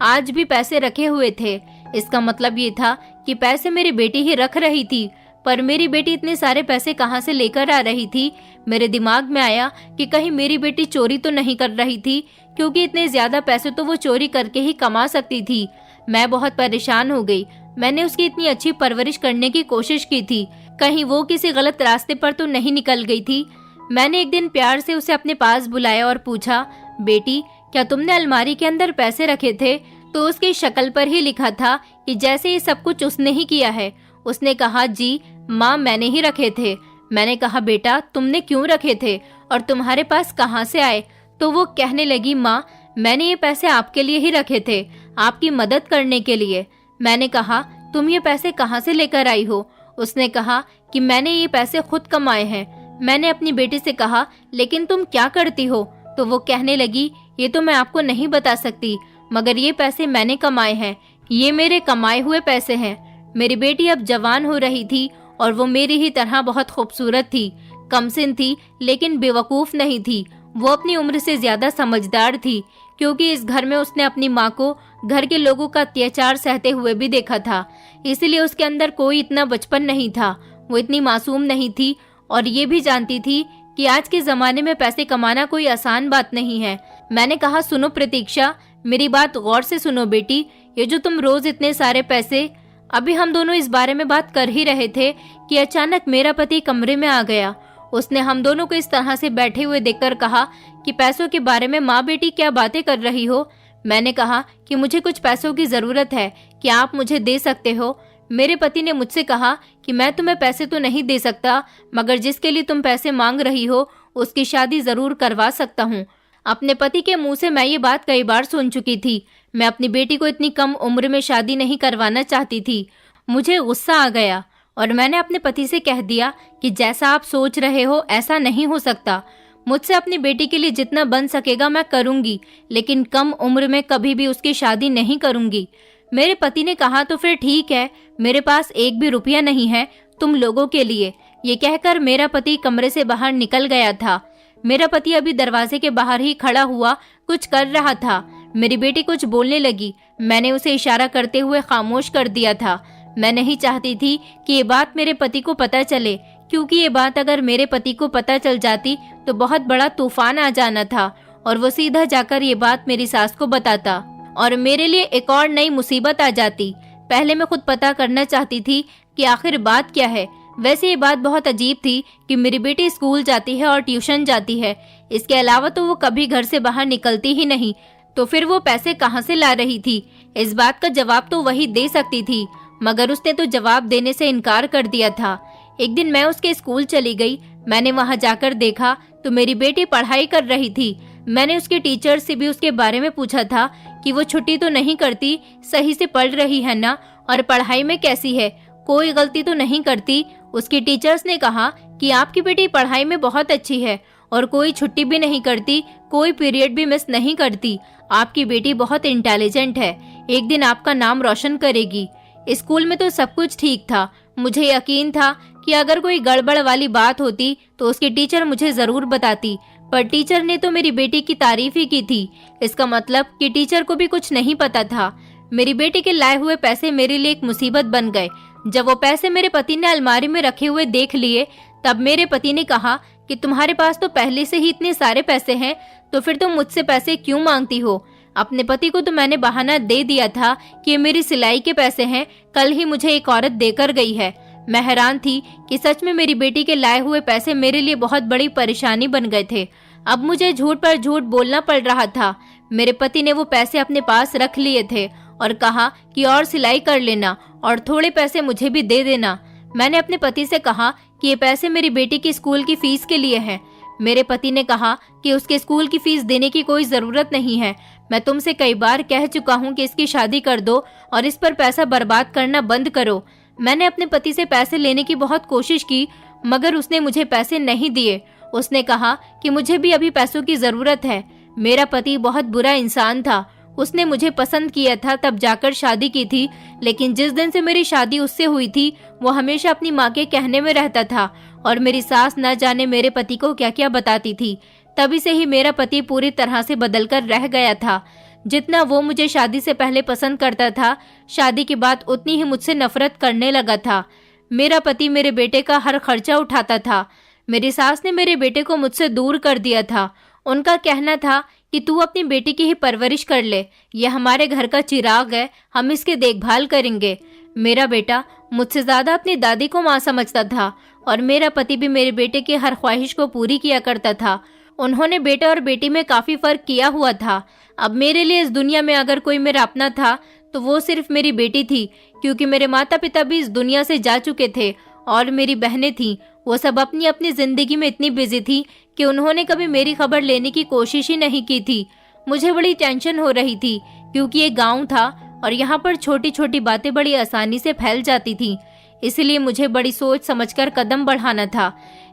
आज भी पैसे रखे हुए थे। इसका मतलब ये था कि पैसे मेरी बेटी ही रख रही थी। पर मेरी बेटी इतने सारे पैसे कहाँ से लेकर आ रही थी? मेरे दिमाग में आया कि कहीं मेरी बेटी चोरी तो नहीं कर रही थी, क्योंकि इतने ज्यादा पैसे तो वो चोरी करके ही कमा सकती थी। मैं बहुत परेशान हो गई। मैंने उसकी इतनी अच्छी परवरिश करने की कोशिश की थी, कहीं वो किसी गलत रास्ते पर तो नहीं निकल गई थी। मैंने एक दिन प्यार से उसे अपने पास बुलाया और पूछा, बेटी क्या तुमने अलमारी के अंदर पैसे रखे थे? तो उसकी शक्ल पर ही लिखा था कि जैसे ये सब कुछ उसने ही किया है। उसने कहा, जी माँ मैंने ही रखे थे। मैंने कहा, बेटा तुमने क्यों रखे थे और तुम्हारे पास कहाँ से आए? तो वो कहने लगी, माँ मैंने ये पैसे आपके लिए ही रखे थे, आपकी मदद करने के लिए। मैंने कहा, तुम ये पैसे कहाँ से लेकर आई हो? उसने कहा कि मैंने ये पैसे खुद कमाए हैं। मैंने अपनी बेटी से कहा, लेकिन तुम क्या करती हो? तो वो कहने लगी, ये तो मैं आपको नहीं बता सकती, मगर ये पैसे मैंने कमाए हैं, ये मेरे कमाए हुए पैसे हैं। मेरी बेटी अब जवान हो रही थी और वो मेरी ही तरह बहुत खूबसूरत थी, कमसिन थी, लेकिन बेवकूफ नहीं थी। वो अपनी उम्र से ज्यादा समझदार थी, क्योंकि इस घर में उसने अपनी माँ को घर के लोगों का अत्याचार सहते हुए भी देखा था। इसलिए उसके अंदर कोई इतना बचपन नहीं था, वो इतनी मासूम नहीं थी और ये भी जानती थी कि आज के जमाने में पैसे कमाना कोई आसान बात नहीं है। मैंने कहा, सुनो प्रतीक्षा, मेरी बात गौर से सुनो बेटी, ये जो तुम रोज इतने सारे पैसे। अभी हम दोनों इस बारे में बात कर ही रहे थे कि अचानक मेरा पति कमरे में आ गया। उसने हम दोनों को इस तरह से बैठे हुए देखकर कहा कि पैसों के बारे में माँ बेटी क्या बातें कर रही हो? मैंने कहा कि मुझे कुछ पैसों की जरूरत है, क्या आप मुझे दे सकते हो? मेरे पति ने मुझसे कहा कि मैं तुम्हें पैसे तो नहीं दे सकता, मगर जिसके लिए तुम पैसे मांग रही हो उसकी शादी जरूर करवा सकता हूँ। अपने पति के मुंह से मैं ये बात कई बार सुन चुकी थी। मैं अपनी बेटी को इतनी कम उम्र में शादी नहीं करवाना चाहती थी। मुझे गुस्सा आ गया और मैंने अपने पति से कह दिया कि जैसा आप सोच रहे हो ऐसा नहीं हो सकता। मुझसे अपनी बेटी के लिए जितना बन सकेगा मैं करूंगी, लेकिन कम उम्र में कभी भी उसकी शादी नहीं करूंगी। मेरे पति ने कहा, तो फिर ठीक है, मेरे पास एक भी रुपया नहीं है तुम लोगों के लिए। ये कहकर मेरा पति कमरे से बाहर निकल गया था। मेरा पति अभी दरवाजे के बाहर ही खड़ा हुआ कुछ कर रहा था। मेरी बेटी कुछ बोलने लगी, मैंने उसे इशारा करते हुए खामोश कर दिया था। मैं नहीं चाहती थी कि ये बात मेरे पति को पता चले, क्योंकि ये बात अगर मेरे पति को पता चल जाती तो बहुत बड़ा तूफान आ जाना था और वो सीधा जाकर ये बात मेरी सास को बताता और मेरे लिए एक और नई मुसीबत आ जाती। पहले मैं खुद पता करना चाहती थी कि आखिर बात क्या है। वैसे ये बात बहुत अजीब थी कि मेरी बेटी स्कूल जाती है और ट्यूशन जाती है, इसके अलावा तो वो कभी घर से बाहर निकलती ही नहीं। तो फिर वो पैसे कहाँ से ला रही थी? इस बात का जवाब तो वही दे सकती थी, मगर उसने तो जवाब देने से इनकार कर दिया था। एक दिन मैं उसके स्कूल चली गई। मैंने वहां जाकर देखा तो मेरी बेटी पढ़ाई कर रही थी। मैंने उसके टीचर से भी उसके बारे में पूछा था कि वो छुट्टी तो नहीं करती, सही से पढ़ रही है ना, और पढ़ाई में कैसी है, कोई गलती तो नहीं करती। उसके टीचर्स ने कहा कि आपकी बेटी पढ़ाई में बहुत अच्छी है और कोई छुट्टी भी नहीं करती, कोई पीरियड भी मिस नहीं करती। आपकी बेटी बहुत इंटेलिजेंट है, एक दिन आपका नाम रोशन करेगी। स्कूल में तो सब कुछ ठीक था। मुझे यकीन था कि अगर कोई गड़बड़ वाली बात होती तो उसकी टीचर मुझे जरूर बताती, पर टीचर ने तो मेरी बेटी की तारीफ ही की थी। इसका मतलब कि टीचर को भी कुछ नहीं पता था। मेरी बेटी के लाए हुए पैसे मेरे लिए एक मुसीबत बन गए। जब वो पैसे मेरे पति ने अलमारी में रखे हुए देख लिए, तब मेरे पति ने कहा कि तुम्हारे पास तो पहले से ही इतने सारे पैसे हैं, तो फिर तुम मुझसे पैसे क्यों मांगती हो? अपने पति को तो मैंने बहाना दे दिया था कि ये मेरी सिलाई के पैसे हैं, कल ही मुझे एक औरत देकर गई है। मैं हैरान थी कि सच में मेरी बेटी के लाए हुए पैसे मेरे लिए बहुत बड़ी परेशानी बन गए थे। अब मुझे झूठ पर झूठ बोलना पड़ रहा था। मेरे पति ने वो पैसे अपने पास रख लिए थे और कहा कि और सिलाई कर लेना और थोड़े पैसे मुझे भी दे देना। मैंने अपने पति से कहा कि ये पैसे मेरी बेटी की स्कूल की फीस के लिए हैं। मेरे पति ने कहा कि उसके स्कूल की फीस देने की कोई ज़रूरत नहीं है। मैं तुमसे कई बार कह चुका हूँ कि इसकी शादी कर दो और इस पर पैसा बर्बाद करना बंद करो। मैंने अपने पति से पैसे लेने की बहुत कोशिश की, मगर उसने मुझे पैसे नहीं दिए। उसने कहा कि मुझे भी अभी पैसों की ज़रूरत है। मेरा पति बहुत बुरा इंसान था। उसने मुझे पसंद किया था तब जाकर शादी की थी, लेकिन जिस दिन से मेरी शादी उससे हुई थी वो हमेशा अपनी माँ के कहने में रहता था और मेरी सास न जाने मेरे पति को क्या क्या बताती थी। तभी से ही मेरा पति पूरी तरह से बदलकर रह गया था। जितना वो मुझे शादी से पहले पसंद करता था, शादी के बाद उतनी ही मुझसे नफरत करने लगा था। मेरा पति मेरे बेटे का हर खर्चा उठाता था। मेरी सास ने मेरे बेटे को मुझसे दूर कर दिया था। उनका कहना था कि तू अपनी बेटी की ही परवरिश कर ले, यह हमारे घर का चिराग है, हम इसकी देखभाल करेंगे। मेरा बेटा मुझसे ज्यादा अपनी दादी को माँ समझता था और मेरा पति भी मेरे बेटे की हर ख्वाहिश को पूरी किया करता था। उन्होंने बेटा और बेटी में काफी फर्क किया हुआ था। अब मेरे लिए इस दुनिया में अगर कोई मेरा अपना था तो वो सिर्फ मेरी बेटी थी, क्योंकि मेरे माता पिता भी इस दुनिया से जा चुके थे और मेरी बहनें थीं। वो सब अपनी अपनी जिंदगी में इतनी बिजी थी कि उन्होंने कभी मेरी खबर लेने की कोशिश ही नहीं की थी। मुझे बड़ी टेंशन हो रही थी, क्योंकि ये गांव था और यहाँ पर छोटी छोटी बातें बड़ी आसानी से फैल जाती थी। इसलिए मुझे बड़ी सोच समझकर कदम बढ़ाना था।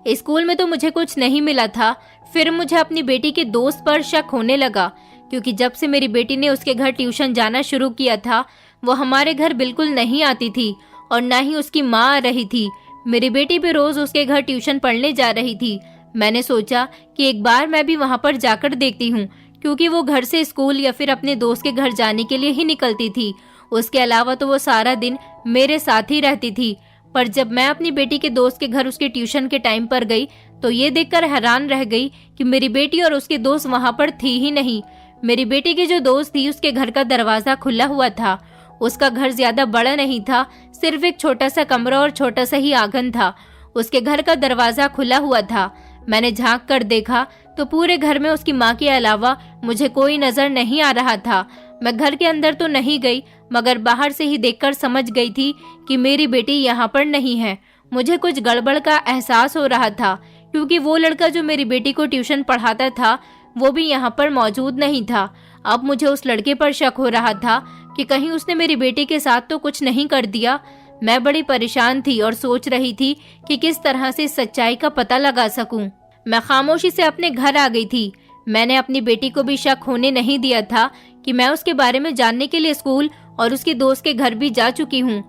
स्कूल में तो मुझे कुछ नहीं मिला था। फिर मुझे अपनी बेटी के दोस्त पर शक होने लगा, क्योंकि जब से मेरी बेटी ने उसके घर ट्यूशन जाना शुरू किया था वो हमारे घर बिल्कुल नहीं आती थी और न ही उसकी माँ आ रही थी। मेरी बेटी भी रोज उसके घर ट्यूशन पढ़ने जा रही थी। मैंने सोचा कि एक बार मैं भी वहां पर जाकर देखती हूँ, क्योंकि वो घर से स्कूल या फिर अपने दोस्त के घर जाने के लिए ही निकलती थी। उसके अलावा तो वो सारा दिन मेरे साथ ही रहती थी। पर जब मैं अपनी बेटी के दोस्त के घर उसके ट्यूशन के टाइम पर गई तो ये देखकर हैरान रह गई कि मेरी बेटी और उसके दोस्त वहां पर थी ही नहीं। मेरी बेटी की जो दोस्त थी उसके घर का दरवाजा खुला हुआ था। उसका घर ज्यादा बड़ा नहीं था, सिर्फ एक छोटा सा कमरा और छोटा सा ही आंगन था। उसके घर का दरवाजा खुला हुआ था। मैंने झांक कर देखा तो पूरे घर में उसकी माँ के अलावा मुझे कोई नजर नहीं आ रहा था। मैं घर के अंदर तो नहीं गई, मगर बाहर से ही देखकर समझ गई थी कि मेरी बेटी यहाँ पर नहीं है। मुझे कुछ गड़बड़ का एहसास हो रहा था, क्योंकि वो लड़का जो मेरी बेटी को ट्यूशन पढ़ाता था वो भी यहाँ पर मौजूद नहीं था। अब मुझे उस लड़के पर शक हो रहा था कि कहीं उसने मेरी बेटी के साथ तो कुछ नहीं कर दिया। मैं बड़ी परेशान थी और सोच रही थी कि किस तरह से सच्चाई का पता लगा सकूं। मैं खामोशी से अपने घर आ गई थी। मैंने अपनी बेटी को भी शक होने नहीं दिया था कि मैं उसके बारे में जानने के लिए स्कूल और उसके दोस्त के घर भी जा चुकी हूँ।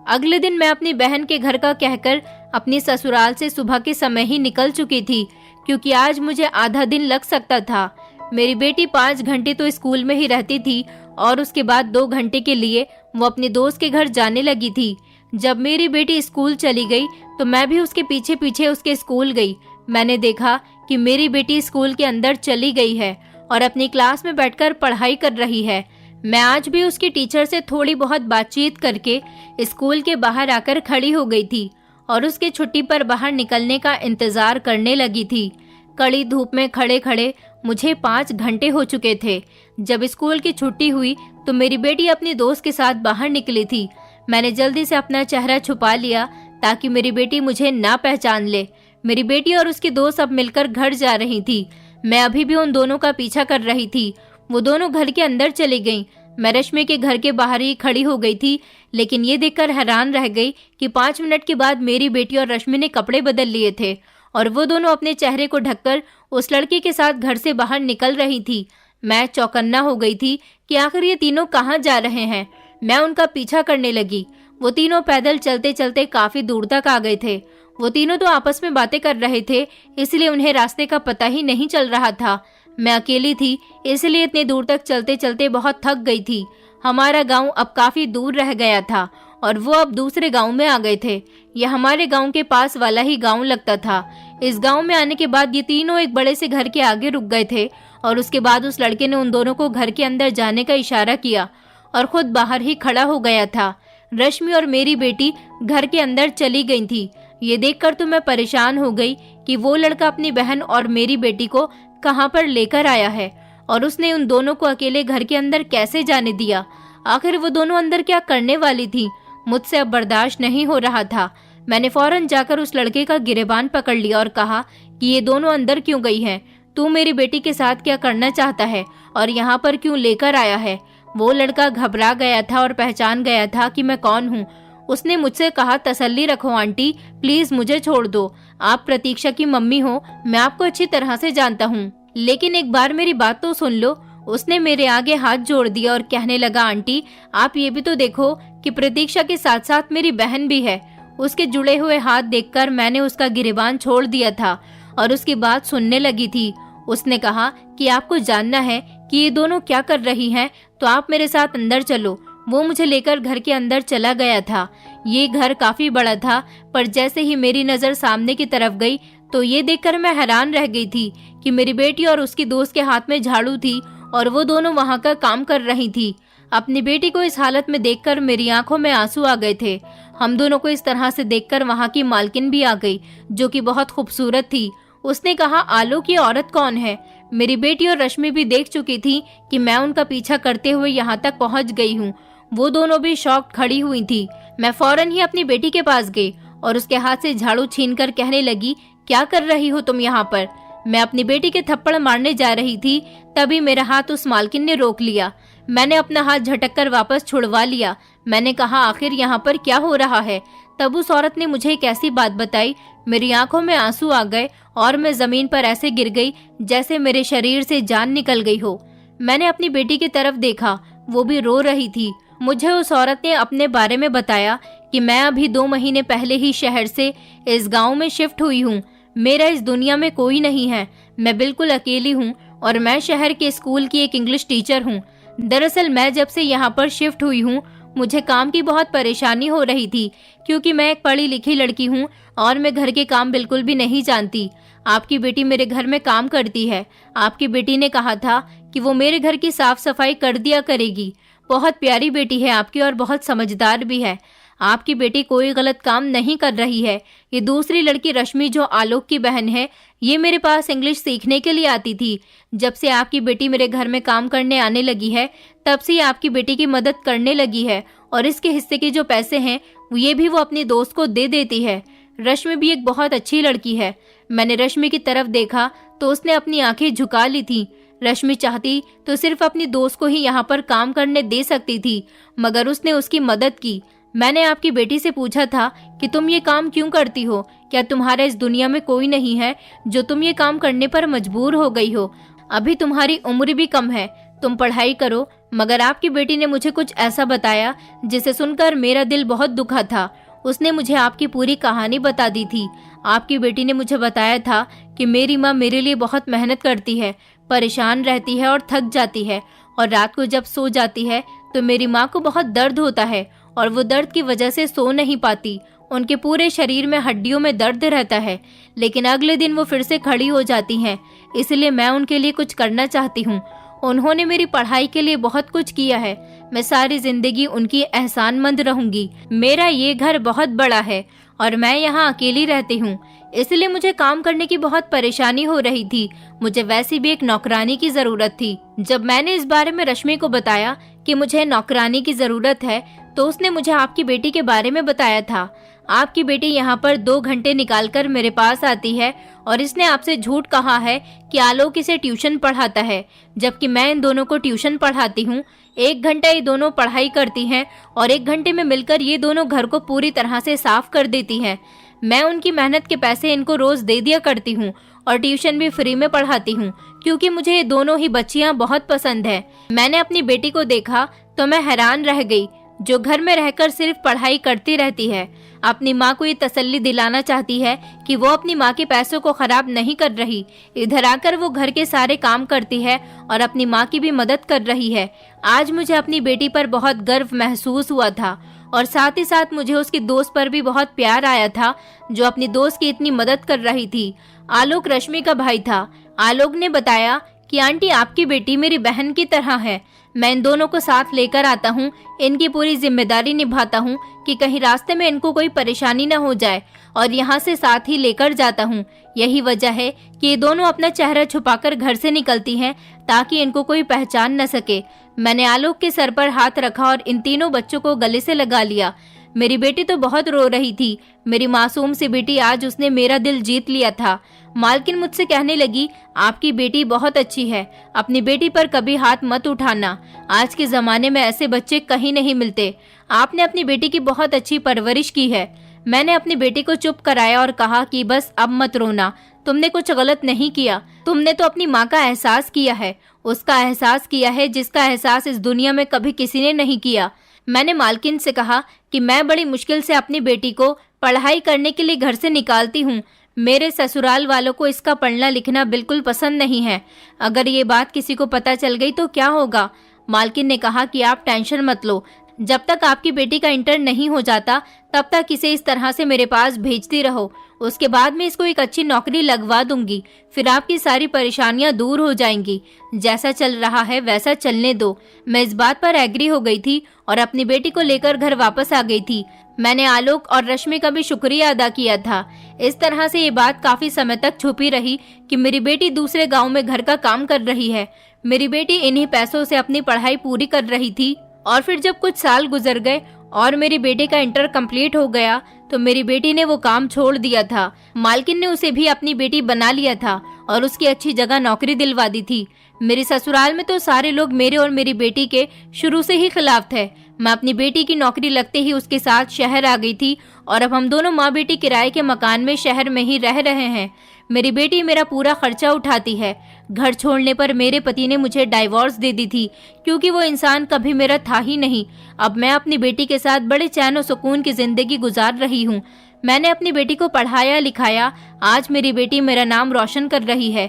अगले दिन मैं अपनी बहन के घर का कहकर अपनी ससुराल से सुबह के समय ही निकल चुकी थी, क्योंकि आज मुझे आधा दिन लग सकता था। मेरी बेटी 5 घंटे तो स्कूल में ही रहती थी और उसके बाद 2 घंटे के लिए वो अपने दोस्त के घर जाने लगी थी। जब मेरी बेटी स्कूल चली गई तो मैं भी उसके पीछे पीछे उसके स्कूल गई। मैंने देखा कि मेरी बेटी स्कूल के अंदर चली गई है और अपनी क्लास में बैठकर पढ़ाई कर रही है। मैं आज भी उसकी टीचर से थोड़ी बहुत बातचीत करके स्कूल के बाहर आकर खड़ी हो गई थी और उसके छुट्टी पर बाहर निकलने का इंतजार करने लगी थी। कड़ी धूप में खड़े खड़े मुझे 5 घंटे हो चुके थे। जब स्कूल की छुट्टी हुई तो मेरी बेटी अपनी दोस्त के साथ बाहर निकली थी। मैंने जल्दी से अपना चेहरा छुपा लिया ताकि मेरी बेटी मुझे ना पहचान ले। मेरी बेटी और उसकी दोस्त अब मिलकर घर जा रही थी। मैं अभी भी उन दोनों का पीछा कर रही थी। वो दोनों घर के अंदर चली गईं। मैं रश्मि के घर के बाहर ही खड़ी हो गई थी, लेकिन ये देखकर हैरान रह गई कि 5 मिनट के बाद मेरी बेटी और रश्मि ने कपड़े बदल लिए थे और वो दोनों अपने चेहरे को ढककर उस लड़के के साथ घर से बाहर निकल रही थी। मैं चौकन्ना हो गई थी कि आखिर ये तीनों कहाँ जा रहे हैं। मैं उनका पीछा करने लगी। वो तीनों पैदल चलते चलते काफी दूर तक आ गए थे। वो तीनों तो आपस में बातें कर रहे थे, इसलिए उन्हें रास्ते का पता ही नहीं चल रहा था। मैं अकेली थी, इसलिए इतने दूर तक चलते चलते बहुत थक गई थी। हमारा गांव अब काफी दूर रह गया था और वो अब दूसरे गांव में आ गए थे। यह हमारे गांव के पास वाला ही गांव लगता था। इस गांव में आने के बाद ये तीनों एक बड़े से घर के आगे रुक गए थे और उसके बाद उस लड़के ने उन दोनों को घर के अंदर जाने का इशारा किया और खुद बाहर ही खड़ा हो गया था। रश्मि और मेरी बेटी घर के अंदर चली गई थी। ये देखकर तो मैं परेशान हो गई कि वो लड़का अपनी बहन और मेरी बेटी को कहाँ पर लेकर आया है और उसने उन दोनों को अकेले घर के अंदर कैसे जाने दिया। आखिर वो दोनों अंदर क्या करने वाली थी। मुझसे अब बर्दाश्त नहीं हो रहा था। मैंने फौरन जाकर उस लड़के का गिरेबान पकड़ लिया और कहा कि ये दोनों अंदर क्यों गई हैं। तू मेरी बेटी के साथ क्या करना चाहता है और यहाँ पर क्यों लेकर आया है। वो लड़का घबरा गया था और पहचान गया था कि मैं कौन हूँ। उसने मुझसे कहा, तसल्ली रखो आंटी, प्लीज मुझे छोड़ दो। आप प्रतीक्षा की मम्मी हो, मैं आपको अच्छी तरह से जानता हूँ, लेकिन एक बार मेरी बात तो सुन लो। उसने मेरे आगे हाथ जोड़ दिया और कहने लगा, आंटी आप ये भी तो देखो कि प्रतीक्षा के साथ साथ मेरी बहन भी है। उसके जुड़े हुए हाथ देखकर मैंने उसका गिरेबान छोड़ दिया था और उसकी बात सुनने लगी थी। उसने कहा कि आपको जानना है कि ये दोनों क्या कर रही हैं, तो आप मेरे साथ अंदर चलो। वो मुझे लेकर घर के अंदर चला गया था। ये घर काफी बड़ा था, पर जैसे ही मेरी नजर सामने की तरफ गई तो ये देखकर मैं हैरान रह गई थी कि मेरी बेटी और उसकी दोस्त के हाथ में झाड़ू थी और वो दोनों वहाँ का काम कर रही थी। अपनी बेटी को इस हालत में देखकर मेरी आंखों में आंसू आ गए थे। हम दोनों को इस तरह से देखकर वहाँ की मालकिन भी आ गई, जो कि बहुत खूबसूरत थी। उसने कहा, आलोक ये औरत कौन है। मेरी बेटी और रश्मि भी देख चुकी थी कि मैं उनका पीछा करते हुए यहाँ तक पहुँच गई हूँ। वो दोनों भी शॉक्ड खड़ी हुई थी। मैं फौरन ही अपनी बेटी के पास गई और उसके हाथ से झाड़ू छीनकर कहने लगी, क्या कर रही हो तुम यहाँ पर। मैं अपनी बेटी के थप्पड़ मारने जा रही थी, तभी मेरा हाथ उस मालकिन ने रोक लिया। मैंने अपना हाथ झटककर वापस छुड़वा लिया। मैंने कहा, आखिर यहाँ पर क्या हो रहा है। तब उस औरत ने मुझे एक ऐसी बात बताई, मेरी आंखों में आंसू आ गए और मैं जमीन पर ऐसे गिर गई जैसे मेरे शरीर से जान निकल गई हो। मैंने अपनी बेटी की तरफ देखा, वो भी रो रही थी। मुझे उस औरत ने अपने बारे में बताया कि मैं अभी 2 महीने पहले ही शहर से इस गांव में शिफ्ट हुई हूँ। मेरा इस दुनिया में कोई नहीं है, मैं बिल्कुल अकेली हूँ और मैं शहर के स्कूल की एक इंग्लिश टीचर हूँ। दरअसल मैं जब से यहाँ पर शिफ्ट हुई हूँ मुझे काम की बहुत परेशानी हो रही थी, क्योंकि मैं एक पढ़ी लिखी लड़की हूँ और मैं घर के काम बिल्कुल भी नहीं जानती। आपकी बेटी मेरे घर में काम करती है। आपकी बेटी ने कहा था कि वो मेरे घर की साफ सफाई कर दिया करेगी। बहुत प्यारी बेटी है आपकी और बहुत समझदार भी है। आपकी बेटी कोई गलत काम नहीं कर रही है। ये दूसरी लड़की रश्मि जो आलोक की बहन है, ये मेरे पास इंग्लिश सीखने के लिए आती थी। जब से आपकी बेटी मेरे घर में काम करने आने लगी है, तब से आपकी बेटी की मदद करने लगी है और इसके हिस्से के जो पैसे हैं ये भी वो अपनी दोस्त को दे देती है। रश्मि भी एक बहुत अच्छी लड़की है। मैंने रश्मि की तरफ देखा तो उसने अपनी आंखें झुका ली थी। रश्मि चाहती तो सिर्फ अपनी दोस्त को ही यहाँ पर काम करने दे सकती थी, मगर उसने उसकी मदद की। मैंने आपकी बेटी से पूछा था कि तुम ये काम क्यों करती हो, क्या तुम्हारा इस दुनिया में कोई नहीं है जो तुम ये काम करने पर मजबूर हो गई हो। अभी तुम्हारी उम्र भी कम है, तुम पढ़ाई करो। मगर आपकी बेटी ने मुझे कुछ ऐसा बताया जिसे सुनकर मेरा दिल बहुत दुखा था। उसने मुझे आपकी पूरी कहानी बता दी थी। आपकी बेटी ने मुझे बताया था कि मेरी माँ मेरे लिए बहुत मेहनत करती है, परेशान रहती है और थक जाती है, और रात को जब सो जाती है तो मेरी माँ को बहुत दर्द होता है और वो दर्द की वजह से सो नहीं पाती। उनके पूरे शरीर में हड्डियों में दर्द रहता है, लेकिन अगले दिन वो फिर से खड़ी हो जाती हैं। इसलिए मैं उनके लिए कुछ करना चाहती हूँ। उन्होंने मेरी पढ़ाई के लिए बहुत कुछ किया है। मैं सारी जिंदगी उनकी एहसानमंद रहूंगी। मेरा ये घर बहुत बड़ा है और मैं यहाँ अकेली रहती हूँ, इसलिए मुझे काम करने की बहुत परेशानी हो रही थी। मुझे वैसे भी एक नौकरानी की जरूरत थी। जब मैंने इस बारे में रश्मि को बताया कि मुझे नौकरानी की जरूरत है, तो उसने मुझे आपकी बेटी के बारे में बताया था। आपकी बेटी यहाँ पर 2 घंटे निकालकर मेरे पास आती है और इसने आपसे झूठ कहा है कि आलोक इसे ट्यूशन पढ़ाता है, जबकि मैं इन दोनों को ट्यूशन पढ़ाती हूँ। 1 घंटा ये दोनों पढ़ाई करती हैं और 1 घंटे में मिलकर ये दोनों घर को पूरी तरह से साफ कर देती हैं। मैं उनकी मेहनत के पैसे इनको रोज दे दिया करती हूँ और ट्यूशन भी फ्री में पढ़ाती हूँ, क्योंकि मुझे ये दोनों ही बच्चियाँ बहुत पसंद है। मैंने अपनी बेटी को देखा तो मैं हैरान रह गई, जो घर में रहकर सिर्फ पढ़ाई करती रहती है। अपनी माँ को ये तसल्ली दिलाना चाहती है कि वो अपनी माँ के पैसों को खराब नहीं कर रही। इधर आकर वो घर के सारे काम करती है और अपनी माँ की भी मदद कर रही है। आज मुझे अपनी बेटी पर बहुत गर्व महसूस हुआ था और साथ ही साथ मुझे उसकी दोस्त पर भी बहुत प्यार आया था, जो अपनी दोस्त की इतनी मदद कर रही थी। आलोक रश्मि का भाई था। आलोक ने बताया कि आंटी आपकी बेटी मेरी बहन की तरह है। मैं इन दोनों को साथ लेकर आता हूँ, इनकी पूरी जिम्मेदारी निभाता हूँ कि कहीं रास्ते में इनको कोई परेशानी न हो जाए, और यहाँ से साथ ही लेकर जाता हूँ। यही वजह है कि ये दोनों अपना चेहरा छुपाकर घर से निकलती हैं ताकि इनको कोई पहचान न सके। मैंने आलोक के सर पर हाथ रखा और इन तीनों बच्चों को गले से लगा लिया। मेरी बेटी तो बहुत रो रही थी। मेरी मासूम सी बेटी, आज उसने मेरा दिल जीत लिया था। मालकिन मुझसे कहने लगी, आपकी बेटी बहुत अच्छी है, अपनी बेटी पर कभी हाथ मत उठाना। आज के ज़माने में ऐसे बच्चे कहीं नहीं मिलते। आपने अपनी बेटी की बहुत अच्छी परवरिश की है। मैंने अपनी बेटी को चुप कराया और कहा कि बस अब मत रोना, तुमने कुछ गलत नहीं किया। तुमने तो अपनी माँ का एहसास किया है, उसका एहसास किया है जिसका एहसास इस दुनिया में कभी किसी ने नहीं किया। मैंने मालकिन से कहा कि मैं बड़ी मुश्किल से अपनी बेटी को पढ़ाई करने के लिए घर से निकालती हूँ। मेरे ससुराल वालों को इसका पढ़ना लिखना बिल्कुल पसंद नहीं है। अगर ये बात किसी को पता चल गई तो क्या होगा? मालकिन ने कहा कि आप टेंशन मत लो, जब तक आपकी बेटी का इंटर नहीं हो जाता तब तक इसे इस तरह से मेरे पास भेजती रहो। उसके बाद मैं इसको एक अच्छी नौकरी लगवा दूंगी, फिर आपकी सारी परेशानियां दूर हो जाएंगी। जैसा चल रहा है वैसा चलने दो। मैं इस बात पर एग्री हो गई थी और अपनी बेटी को लेकर घर वापस आ गई थी। मैंने आलोक और रश्मि का भी शुक्रिया अदा किया था। इस तरह से ये बात काफी समय तक छुपी रही कि मेरी बेटी दूसरे गाँव में घर का काम कर रही है। मेरी बेटी इन्हीं पैसों से अपनी पढ़ाई पूरी कर रही थी। और फिर जब कुछ साल गुजर गए और मेरी बेटी का इंटर कंप्लीट हो गया तो मेरी बेटी ने वो काम छोड़ दिया था। मालकिन ने उसे भी अपनी बेटी बना लिया था और उसकी अच्छी जगह नौकरी दिलवा दी थी। मेरे ससुराल में तो सारे लोग मेरे और मेरी बेटी के शुरू से ही खिलाफ थे। मैं अपनी बेटी की नौकरी लगते ही उसके साथ शहर आ गई थी और अब हम दोनों माँ बेटी किराए के मकान में शहर में ही रह रहे हैं। मेरी बेटी मेरा पूरा खर्चा उठाती है। घर छोड़ने पर मेरे पति ने मुझे डाइवोर्स दे दी थी क्योंकि वो इंसान कभी मेरा था ही नहीं। अब मैं अपनी बेटी के साथ बड़े चैन और सुकून की जिंदगी गुजार रही हूँ। मैंने अपनी बेटी को पढ़ाया लिखाया, आज मेरी बेटी मेरा नाम रोशन कर रही है।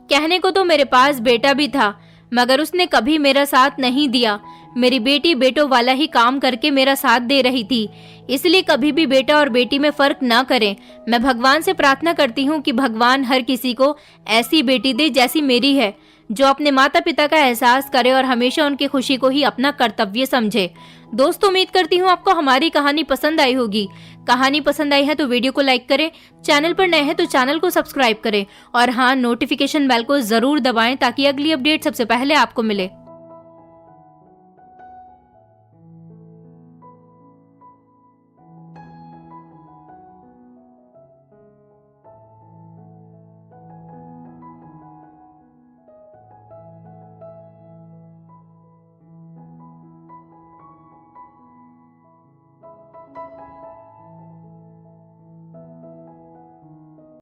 कहने को तो मेरे पास बेटा भी था मगर उसने कभी मेरा साथ नहीं दिया। मेरी बेटी बेटों वाला ही काम करके मेरा साथ दे रही थी, इसलिए कभी भी बेटा और बेटी में फर्क ना करें। मैं भगवान से प्रार्थना करती हूँ कि भगवान हर किसी को ऐसी बेटी दे जैसी मेरी है, जो अपने माता पिता का एहसास करे और हमेशा उनकी खुशी को ही अपना कर्तव्य समझे। दोस्तों, उम्मीद करती हूँ आपको हमारी कहानी पसंद आई होगी। कहानी पसंद आई है तो वीडियो को लाइक करें, चैनल पर नए हैं तो चैनल को सब्सक्राइब करें और हाँ, नोटिफिकेशन बेल को जरूर दबाएं ताकि अगली अपडेट सबसे पहले आपको मिले।